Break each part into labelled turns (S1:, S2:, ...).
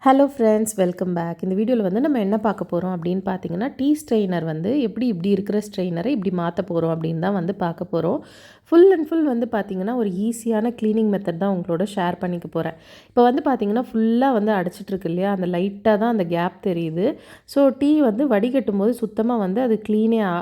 S1: Hello friends, welcome back. இந்த வீடியோவில் வந்து நம்ம என்ன பார்க்க போகிறோம் அப்படின்னு பார்த்தீங்கன்னா, டீ ஸ்ட்ரெயினர் வந்து எப்படி இப்படி இருக்கிற ஸ்ட்ரெயினரை இப்படி மாற்ற போகிறோம் அப்படின்னு தான் வந்து பார்க்க போகிறோம். ஃபுல் அண்ட் ஃபுல் வந்து பார்த்திங்கன்னா ஒரு ஈஸியான க்ளீனிங் மெத்தட் தான் உங்களோட ஷேர் பண்ணிக்க போகிறேன். இப்போ வந்து பார்த்திங்கன்னா ஃபுல்லாக வந்து அடைச்சிட்ருக்கு இல்லையா, அந்த லைட்டாக தான் அந்த கேப் தெரியுது. ஸோ டீ வந்து வடிகட்டும் போது சுத்தமாக வந்து அது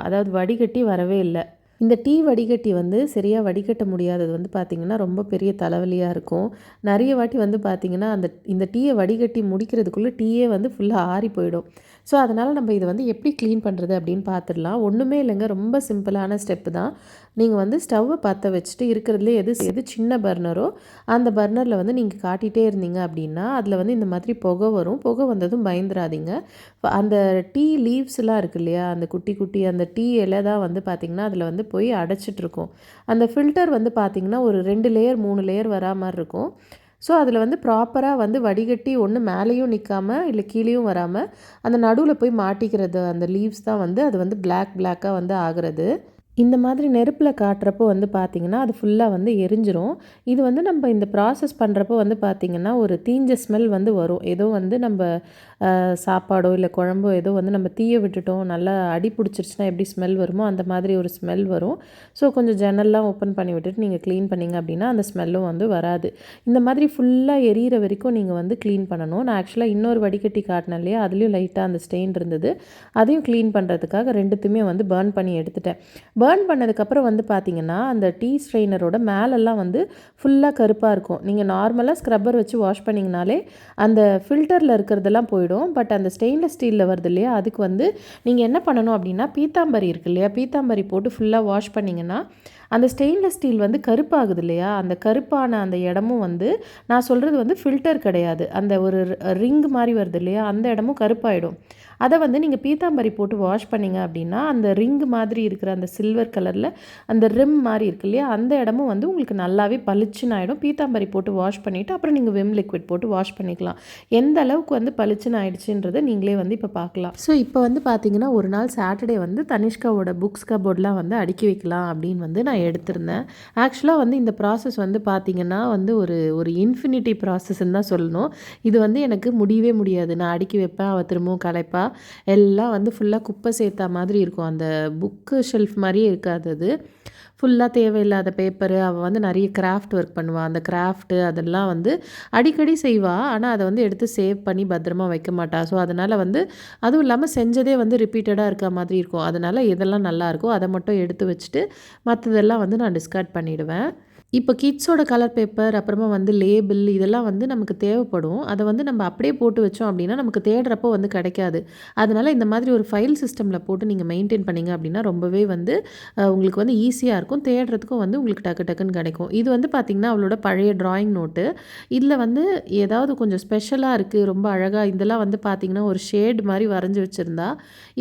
S1: அதாவது வடிகட்டி வரவே இல்லை. இந்த டீ வடிகட்டி வந்து சரியாக வடிகட்ட முடியாதது வந்து பார்த்திங்கன்னா ரொம்ப பெரிய தலைவலியாக இருக்கும். நிறைய வாட்டி வந்து பார்த்திங்கன்னா இந்த டீயை வடிகட்டி முடிக்கிறதுக்குள்ளே டீயே வந்து ஃபுல்லாக ஆறி போயிடும். ஸோ அதனால் நம்ம இதை வந்து எப்படி க்ளீன் பண்ணுறது அப்படின்னு பார்த்துடலாம். ஒன்றுமே இல்லைங்க, ரொம்ப சிம்பிளான ஸ்டெப்பு தான். நீங்கள் வந்து ஸ்டவ்வை பற்ற வச்சுட்டு இருக்கிறதுலே எது சின்ன பர்னரோ அந்த பர்னரில் வந்து நீங்கள் காட்டிகிட்டே இருந்தீங்க அப்படின்னா அதில் வந்து இந்த மாதிரி புகை வரும். புகை வந்ததும் பயந்துராதீங்க. அந்த டீ லீவ்ஸ்லாம் இருக்குது இல்லையா, அந்த குட்டி குட்டி அந்த டீ இலை தான் வந்து பார்த்திங்கன்னா அதில் வந்து போய் அடைச்சிட்ருக்கும். அந்த ஃபில்டர் வந்து பார்த்திங்கன்னா ஒரு 2 லேயர் 3 லேயர் வரா மாதிரி இருக்கும். ஸோ அதில் வந்து ப்ராப்பராக வந்து வடிகட்டி ஒன்று மேலேயும் நிற்காம இல்லை கீழேயும் வராமல் அந்த நடுவில் போய் மாட்டிக்கிறது அந்த லீவ்ஸ் தான் வந்து அது வந்து பிளாக்காக வந்து ஆகிறது. இந்த மாதிரி நெருப்பில் காட்டுறப்போ வந்து பார்த்திங்கன்னா அது ஃபுல்லாக வந்து எரிஞ்சிரும். இது வந்து நம்ம இந்த ப்ராசஸ் பண்ணுறப்போ வந்து பார்த்திங்கன்னா ஒரு தீஞ்ச ஸ்மெல் வந்து வரும். ஏதோ வந்து நம்ம சாப்பாடோ இல்லை குழம்போ ஏதோ வந்து நம்ம தீய விட்டுட்டோம், நல்லா அடி பிடிச்சிருச்சுன்னா எப்படி ஸ்மெல் வருமோ அந்த மாதிரி ஒரு ஸ்மெல் வரும். ஸோ கொஞ்சம் ஜன்னல்லாம் ஓப்பன் பண்ணி விட்டுட்டு நீங்கள் க்ளீன் பண்ணிங்க அப்படின்னா அந்த ஸ்மெல்லும் வந்து வராது. இந்த மாதிரி ஃபுல்லாக எரியிற வரைக்கும் நீங்கள் வந்து க்ளீன் பண்ணணும். நான் ஆக்சுவலாக இன்னொரு வடிகட்டி காட்டினேன் இல்லையா, அதுலேயும் லைட்டாக அந்த ஸ்டெயின் இருந்தது. அதையும் க்ளீன் பண்ணுறதுக்காக ரெண்டுத்தையுமே வந்து பர்ன் பண்ணி எடுத்துட்டேன். பர்ன் பண்ணதுக்கப்புறம் வந்து பார்த்திங்கன்னா அந்த டீ ஸ்ட்ரெயினரோட மேலெல்லாம் வந்து ஃபுல்லாக கருப்பாக இருக்கும். நீங்கள் நார்மலாக ஸ்க்ரப்பர் வச்சு வாஷ் பண்ணிங்கனாலே அந்த ஃபில்டரில் இருக்கிறதெல்லாம் போயிடும். பட் அந்த ஸ்டெயின்லெஸ் ஸ்டீலில் வருது இல்லையா, அதுக்கு வந்து நீங்கள் என்ன பண்ணணும் அப்படின்னா பீத்தாம்பரி இருக்கு இல்லையா, பீத்தாம்பரி போட்டு ஃபுல்லாக வாஷ் பண்ணிங்கன்னா அந்த ஸ்டெயின்லெஸ் ஸ்டீல் வந்து கருப்பாகுது இல்லையா, அந்த கருப்பான அந்த இடமும் வந்து நான் சொல்கிறது வந்து ஃபில்டர் கிடையாது, அந்த ஒரு ரிங் மாதிரி வருது இல்லையா, அந்த இடமும் கருப்பாயிடும். அதை வந்து நீங்கள் பீத்தாம்பரி போட்டு வாஷ் பண்ணிங்க அப்படின்னா அந்த ரிங் மாதிரி இருக்கிற அந்த சில்வர் கலரில் அந்த ரிம் மாதிரி இருக்கு இல்லையா, அந்த இடமும் வந்து உங்களுக்கு நல்லாவே பளிச்சுன்னு ஆகிடும். பீத்தாம்பரி போட்டு வாஷ் பண்ணிவிட்டு அப்புறம் நீங்கள் விம் லிக்விட் போட்டு வாஷ் பண்ணிக்கலாம். எந்த அளவுக்கு வந்து பளிச்சுன்னு ஆகிடுச்சுன்றதை நீங்களே வந்து இப்போ பார்க்கலாம். ஸோ இப்போ வந்து பார்த்தீங்கன்னா ஒரு நாள் சாட்டர்டே வந்து தனிஷ்காவோட புக்ஸ் கபோர்ட்லாம் வந்து அடுக்கி வைக்கலாம் அப்படின்னு வந்து நான் எடுத்திருந்தேன். ஆக்சுவலாக வந்து இந்த ப்ராசஸ் வந்து பார்த்திங்கன்னா வந்து ஒரு ஒரு இன்ஃபினிட்டி ப்ராசஸ்ன்னு தான் சொல்லணும். இது வந்து எனக்கு முடியவே முடியாது. நான் அடுக்கி வைப்பேன், அவள் திரும்பவும் கலைப்பா, எல்லாம் வந்து ஃபுல்லாக குப்பை சேர்த்தா மாதிரி இருக்கும். அந்த புக்கு ஷெல்ஃப் மாதிரியே இருக்காது. அது ஃபுல்லாக தேவையில்லாத பேப்பரு. அவள் வந்து நிறைய கிராஃப்ட் ஒர்க் பண்ணுவாள். அந்த கிராஃப்ட்டு அதெல்லாம் வந்து அடிக்கடி செய்வாள். ஆனால் அதை வந்து எடுத்து சேவ் பண்ணி பத்திரமா வைக்க மாட்டாள். ஸோ அதனால் வந்து அதுவும் இல்லாமல் செஞ்சதே வந்து ரிப்பீட்டடாக இருக்க மாதிரி இருக்கும். அதனால் எதெல்லாம் நல்லாயிருக்கோ அதை மட்டும் எடுத்து வச்சுட்டு மற்றதெல்லாம் வந்து நான் டிஸ்கார்ட் பண்ணிவிடுவேன். இப்போ கிட்ஸோட கலர் பேப்பர், அப்புறமா வந்து லேபிள், இதெல்லாம் வந்து நமக்கு தேவைப்படும். அதை வந்து நம்ம அப்படியே போட்டு வச்சோம் அப்படின்னா நமக்கு தேடுறப்போ வந்து கிடைக்காது. அதனால் இந்த மாதிரி ஒரு ஃபைல் சிஸ்டமில் போட்டு நீங்கள் மெயின்டைன் பண்ணிங்க அப்படின்னா ரொம்பவே வந்து உங்களுக்கு வந்து ஈஸியாக இருக்கும். தேடுறதுக்கும் வந்து உங்களுக்கு டக்கு டக்குன்னு கிடைக்கும். இது வந்து பார்த்திங்கன்னா அவளோட பழைய ட்ராயிங் நோட்டு. இதில் வந்து ஏதாவது கொஞ்சம் ஸ்பெஷலாக இருக்குது, ரொம்ப அழகாக இதெல்லாம் வந்து பார்த்திங்கன்னா ஒரு ஷேட் மாதிரி வரைஞ்சி வச்சுருந்தா,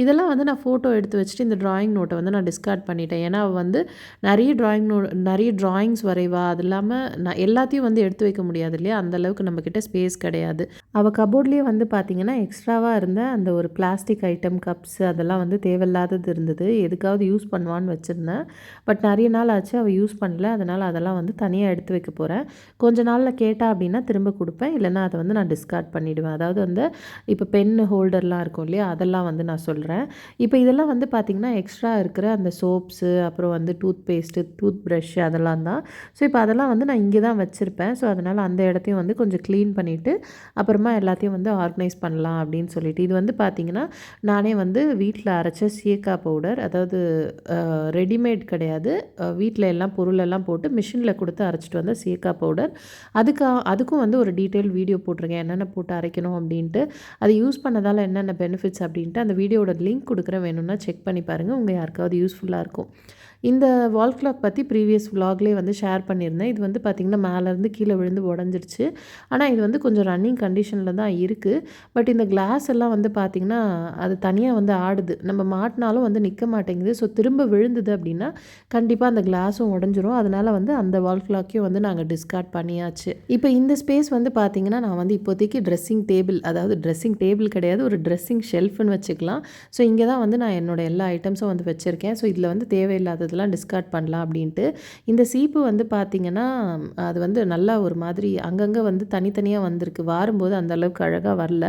S1: இதெல்லாம் வந்து நான் ஃபோட்டோ எடுத்து வச்சுட்டு இந்த ட்ராயிங் நோட்டை வந்து நான் டிஸ்கார்ட் பண்ணிட்டேன். ஏன்னா அவள் வந்து நிறைய ட்ராயிங்ஸ் வரைவா. அது இல்லாமல் நான் எல்லாத்தையும் வந்து எடுத்து வைக்க முடியாது இல்லையா, அந்தளவுக்கு நம்மக்கிட்ட ஸ்பேஸ் கிடையாது. அவள் கபோர்ட்லேயே வந்து பார்த்திங்கன்னா எக்ஸ்ட்ராவாக இருந்த அந்த ஒரு பிளாஸ்டிக் ஐட்டம், கப்ஸ் அதெல்லாம் வந்து தேவையில்லாதது இருந்தது. எதுக்காவது யூஸ் பண்ணுவான்னு வச்சுருந்தேன். பட் நிறைய நாள் ஆச்சு அவள் யூஸ் பண்ணல. அதனால் அதெல்லாம் வந்து தனியாக எடுத்து வைக்க போகிறேன். கொஞ்ச நாளில் கேட்டா அப்படின்னா திரும்ப கொடுப்பேன். இல்லைனா அதை வந்து நான் டிஸ்கார்ட் பண்ணிவிடுவேன். அதாவது வந்து இப்போ பென்னு ஹோல்டர்லாம் இருக்கும் இல்லையா, அதெல்லாம் வந்து நான் சொல்கிறேன். இப்போ இதெல்லாம் வந்து பார்த்திங்கன்னா எக்ஸ்ட்ரா இருக்கிற அந்த சோப்ஸு, அப்புறம் வந்து டூத் பேஸ்ட்டு, டூத் ப்ரஷ் அதெல்லாம் தான். ஸோ இப்போ அதெல்லாம் வந்து நான் இங்கே தான் வச்சுருப்பேன். ஸோ அதனால் அந்த இடத்தையும் வந்து கொஞ்சம் க்ளீன் பண்ணிவிட்டு அப்புறமா எல்லாத்தையும் வந்து ஆர்கனைஸ் பண்ணலாம் அப்படின்னு சொல்லிட்டு. இது வந்து பார்த்திங்கன்னா நானே வந்து வீட்டில் அரைச்ச சீயக்காய் பவுடர், அதாவது ரெடிமேட் கிடையாது, வீட்டில் எல்லாம் பொருளெல்லாம் போட்டு மிஷினில் கொடுத்து அரைச்சிட்டு வந்த சீயக்காய் பவுடர். அதுக்கும் வந்து ஒரு டீட்டெயில் வீடியோ போட்டிருக்கேன், என்னென்ன போட்டு அரைக்கணும் அப்படின்ட்டு. அது யூஸ் பண்ணதால் என்னென்ன பெனிஃபிட்ஸ் அப்படின்ட்டு அந்த வீடியோட லிங்க் கொடுக்குறேன், வேணும்னா செக் பண்ணி பாருங்கள், உங்கள் யாருக்காவது யூஸ்ஃபுல்லாக இருக்கும். இந்த வால் கிளாக் பற்றி ப்ரீவியஸ் விலாக்லேயே வந்து ஷேர் பண்ணியிருந்தேன். இது வந்து பார்த்திங்கன்னா மேலேருந்து கீழே விழுந்து உடஞ்சிருச்சு. ஆனால் இது வந்து கொஞ்சம் ரன்னிங் கண்டிஷனில் தான் இருக்குது. பட் இந்த கிளாஸ் எல்லாம் வந்து பார்த்திங்கன்னா அது தனியாக வந்து ஆடுது, நம்ம மாட்டினாலும் வந்து நிற்க மாட்டேங்குது. ஸோ திரும்ப விழுந்தது அப்படின்னா கண்டிப்பாக அந்த கிளாஸும் உடஞ்சிரும். அதனால் வந்து அந்த வால் கிளாக்கையும் வந்து நாங்கள் டிஸ்கார்ட் பண்ணியாச்சு. இப்போ இந்த ஸ்பேஸ் வந்து பார்த்திங்கன்னா நான் வந்து இப்போதைக்கு ட்ரெஸ்ஸிங் டேபிள், அதாவது ட்ரெஸ்ஸிங் டேபிள் கிடையாது, ஒரு ட்ரெஸ்ஸிங் ஷெல்ஃப்னு வச்சுக்கலாம். ஸோ இங்கே தான் வந்து நான் என்னோடய எல்லா ஐட்டம்ஸும் வந்து வச்சுருக்கேன். ஸோ இதில் வந்து தேவையில்லாதது இருக்கிறதெல்லாம் டிஸ்கார்ட் பண்ணலாம் அப்படின்ட்டு. இந்த சீப்பு வந்து பார்த்திங்கன்னா, அது வந்து நல்லா ஒரு மாதிரி அங்கங்கே வந்து தனித்தனியாக வந்திருக்கு. வாரும்போது அந்த அளவுக்கு அழகாக வரல.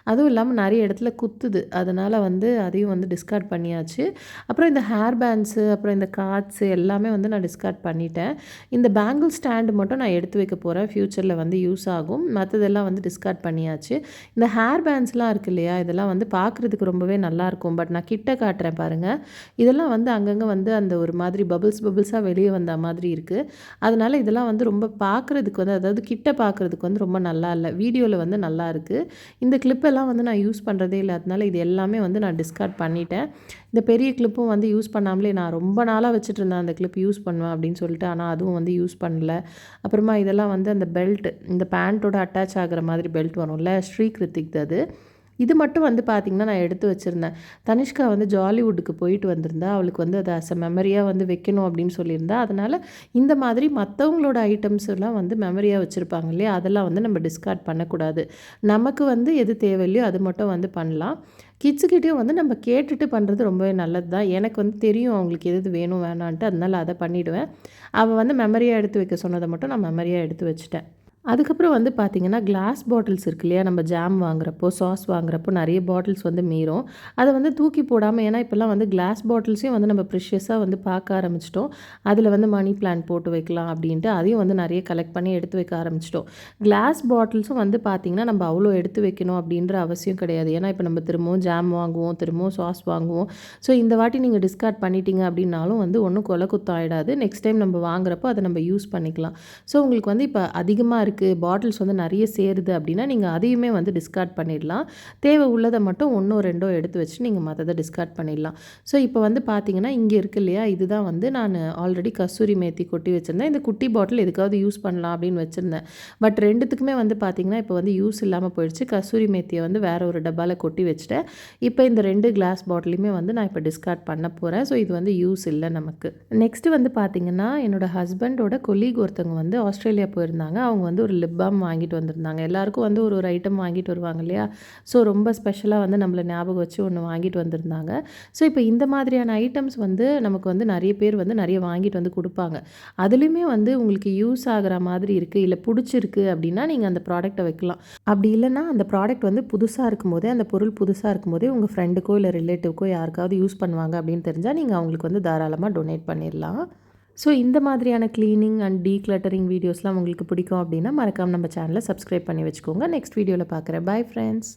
S1: அதுவும் இல்லாமல் நிறைய இடத்துல குத்துது. அதனால் வந்து அதையும் வந்து டிஸ்கார்ட் பண்ணியாச்சு. அப்புறம் இந்த ஹேர் பேண்ட்ஸு, அப்புறம் இந்த கார்ட்ஸு எல்லாமே வந்து நான் டிஸ்கார்ட் பண்ணிட்டேன். இந்த பேங்கிள் ஸ்டாண்டு மட்டும் நான் எடுத்து வைக்க போகிறேன். ஃப்யூச்சரில் வந்து யூஸ் ஆகும். மற்றதெல்லாம் வந்து டிஸ்கார்ட் பண்ணியாச்சு. இந்த ஹேர் பேண்ட்ஸ்லாம் இருக்கு இல்லையா, இதெல்லாம் வந்து பார்க்குறதுக்கு ரொம்பவே நல்லாயிருக்கும். பட் நான் கிட்ட காட்டுறேன் பாருங்கள். இதெல்லாம் வந்து அங்கங்கே வந்து அந்த ஒரு மாதிரி பபிள்ஸாக வெளியே வந்த மாதிரி இருக்குது. அதனால் இதெல்லாம் வந்து ரொம்ப பார்க்குறதுக்கு வந்து, அதாவது கிட்ட பார்க்குறதுக்கு வந்து ரொம்ப நல்லா இல்லை. வீடியோவில் வந்து நல்லா இருக்குது. இந்த கிளிப்பெல்லாம் வந்து நான் யூஸ் பண்ணுறதே இல்லை. அதனால இது எல்லாமே வந்து நான் டிஸ்கார்ட் பண்ணிட்டேன். இந்த பெரிய கிளிப்பும் வந்து யூஸ் பண்ணாமலே நான் ரொம்ப நாளாக வச்சுட்டு இருந்தேன் அந்த கிளிப் யூஸ் பண்ணுவேன் அப்படின்னு சொல்லிட்டு. ஆனால் அதுவும் வந்து யூஸ் பண்ணல. அப்புறமா இதெல்லாம் வந்து அந்த பெல்ட், இந்த பேண்ட்டோட அட்டாச் ஆகிற மாதிரி பெல்ட் வரும்ல, ஸ்ரீ கிருத்திக் அது. இது மட்டும் வந்து பார்த்திங்கன்னா நான் எடுத்து வச்சுருந்தேன். தனிஷ்கா வந்து ஜாலிவுட்டுக்கு போயிட்டு வந்திருந்தா. அவளுக்கு வந்து அதை அஸ் அ மெமரியாக வந்து வைக்கணும் அப்படின்னு சொல்லியிருந்தா. அதனால் இந்த மாதிரி மற்றவங்களோட ஐட்டம்ஸ் எல்லாம் வந்து மெமரியாக வச்சுருப்பாங்க இல்லையா, அதெல்லாம் வந்து நம்ம டிஸ்கார்ட் பண்ணக்கூடாது. நமக்கு வந்து எது தேவையில்லையோ அது மட்டும் வந்து பண்ணலாம். கிட்ஸுக்கிட்டேயும் வந்து நம்ம கேட்டுட்டு பண்ணுறது ரொம்பவே நல்லது தான். எனக்கு வந்து தெரியும் அவங்களுக்கு எது வேணும் வேணான்ட்டு. அதனால் அதை பண்ணிவிடுவேன். அவள் வந்து மெமரியாக எடுத்து வைக்க சொன்னதை மட்டும் நான் மெமரியாக எடுத்து வச்சுட்டேன். அதுக்கப்புறம் வந்து பார்த்திங்கன்னா, கிளாஸ் பாட்டில்ஸ் இருக்கு இல்லையா, நம்ம ஜாம் வாங்குறப்போ, சாஸ் வாங்குறப்போ நிறைய பாட்டில்ஸ் வந்து மீறும். அதை வந்து தூக்கி போடாமல், ஏன்னா இப்போல்லாம் வந்து கிளாஸ் பாட்டில்ஸையும் வந்து நம்ம ப்ரிஷியஸாக வந்து பார்க்க ஆரம்பிச்சிட்டோம். அதில் வந்து மணி பிளான்ட் போட்டு வைக்கலாம் அப்படின்ட்டு அதையும் வந்து நிறைய கலெக்ட் பண்ணி எடுத்து வைக்க ஆரம்பிச்சிட்டோம். கிளாஸ் பாட்டில்ஸும் வந்து பார்த்திங்கன்னா, நம்ம அவ்வளோ எடுத்து வைக்கணும் அப்படின்ற அவசியம் கிடையாது. ஏன்னா இப்போ நம்ம திரும்பவும் ஜாம் வாங்குவோம், திரும்பவும் சாஸ் வாங்குவோம். ஸோ இந்த வாட்டி நீங்கள் டிஸ்கார்ட் பண்ணிட்டீங்க அப்படின்னாலும் வந்து ஒன்றும் கொலை குத்தம் ஆகிடாது. நெக்ஸ்ட் டைம் நம்ம வாங்குறப்போ அதை நம்ம யூஸ் பண்ணிக்கலாம். ஸோ உங்களுக்கு வந்து இப்போ அதிகமாக இருக்குது, பாட்டில்ஸ் வந்து நிறைய சேருது அப்படின்னா நீங்கள் அதையுமே வந்து டிஸ்கார்ட் பண்ணிடலாம். தேவை உள்ளதை மட்டும் 1ஓ 2ஓ எடுத்து வச்சு நீங்கள் மற்றதை டிஸ்கார்ட் பண்ணிடலாம். ஸோ இப்போ வந்து பார்த்தீங்கன்னா, இங்கே இருக்கு இல்லையா, இதுதான் வந்து நான் ஆல்ரெடி கஸ்தூரி மேத்தி கொட்டி வச்சுருந்தேன். இந்த குட்டி பாட்டில் எதுக்காவது யூஸ் பண்ணலாம் அப்படின்னு வச்சுருந்தேன். பட் ரெண்டுத்துக்குமே வந்து பார்த்திங்கன்னா இப்போ வந்து யூஸ் இல்லாமல் போயிடுச்சு. கஸ்தூரி மேத்தியை வந்து வேறு ஒரு டப்பாவில் கொட்டி வச்சுட்டேன். இப்போ இந்த 2 கிளாஸ் பாட்டிலையுமே வந்து நான் இப்போ டிஸ்கார்ட் பண்ண போகிறேன். ஸோ இது வந்து யூஸ் இல்லை நமக்கு. நெக்ஸ்ட்டு வந்து பார்த்திங்கன்னா, என்னோட ஹஸ்பண்டோட கொலீக் ஒருத்தவங்க வந்து ஆஸ்திரேலியா போயிருந்தாங்க. அவங்க வந்து ஒரு லிப் பாம் வாங்கிட்டு வந்திருந்தாங்க. எல்லாருக்கும் வந்து ஒரு ஐட்டம் வாங்கிட்டு வருவாங்க இல்லையா. ஸோ ரொம்ப ஸ்பெஷலாக வந்து நம்மளை ஞாபகம் வச்சு ஒன்று வாங்கிட்டு வந்திருந்தாங்க. ஸோ இப்போ இந்த மாதிரியான ஐட்டம்ஸ் வந்து நமக்கு வந்து நிறைய பேர் வந்து நிறைய வாங்கிட்டு வந்து கொடுப்பாங்க. அதுலேயுமே வந்து உங்களுக்கு யூஸ் ஆகிற மாதிரி இருக்குது, இல்லை பிடிச்சிருக்கு அப்படின்னா நீங்கள் அந்த ப்ராடக்ட்டை வைக்கலாம். அப்படி இல்லைன்னா அந்த ப்ராடக்ட் வந்து புதுசாக இருக்கும்போதே, அந்த பொருள் புதுசாக இருக்கும்போதே உங்கள் ஃப்ரெண்டுக்கோ இல்லை ரிலேட்டிவ்க்கோ யாருக்காவது யூஸ் பண்ணுவாங்க அப்படின்னு தெரிஞ்சால் நீங்கள் அவங்களுக்கு வந்து தாராளமாக டொனேட் பண்ணிடலாம். ஸோ இந்த மாதிரியான க்ளீனிங் அண்ட் டீக்ளட்டரிங் வீடியோஸ்லாம் உங்களுக்கு பிடிக்கும் அப்படின்னா மறக்காமல் நம்ம சேனலை சப்ஸ்கிரைப் பண்ணி வச்சுக்கோங்க. நெக்ஸ்ட் வீடியோவில் பார்க்குறேன். Bye friends.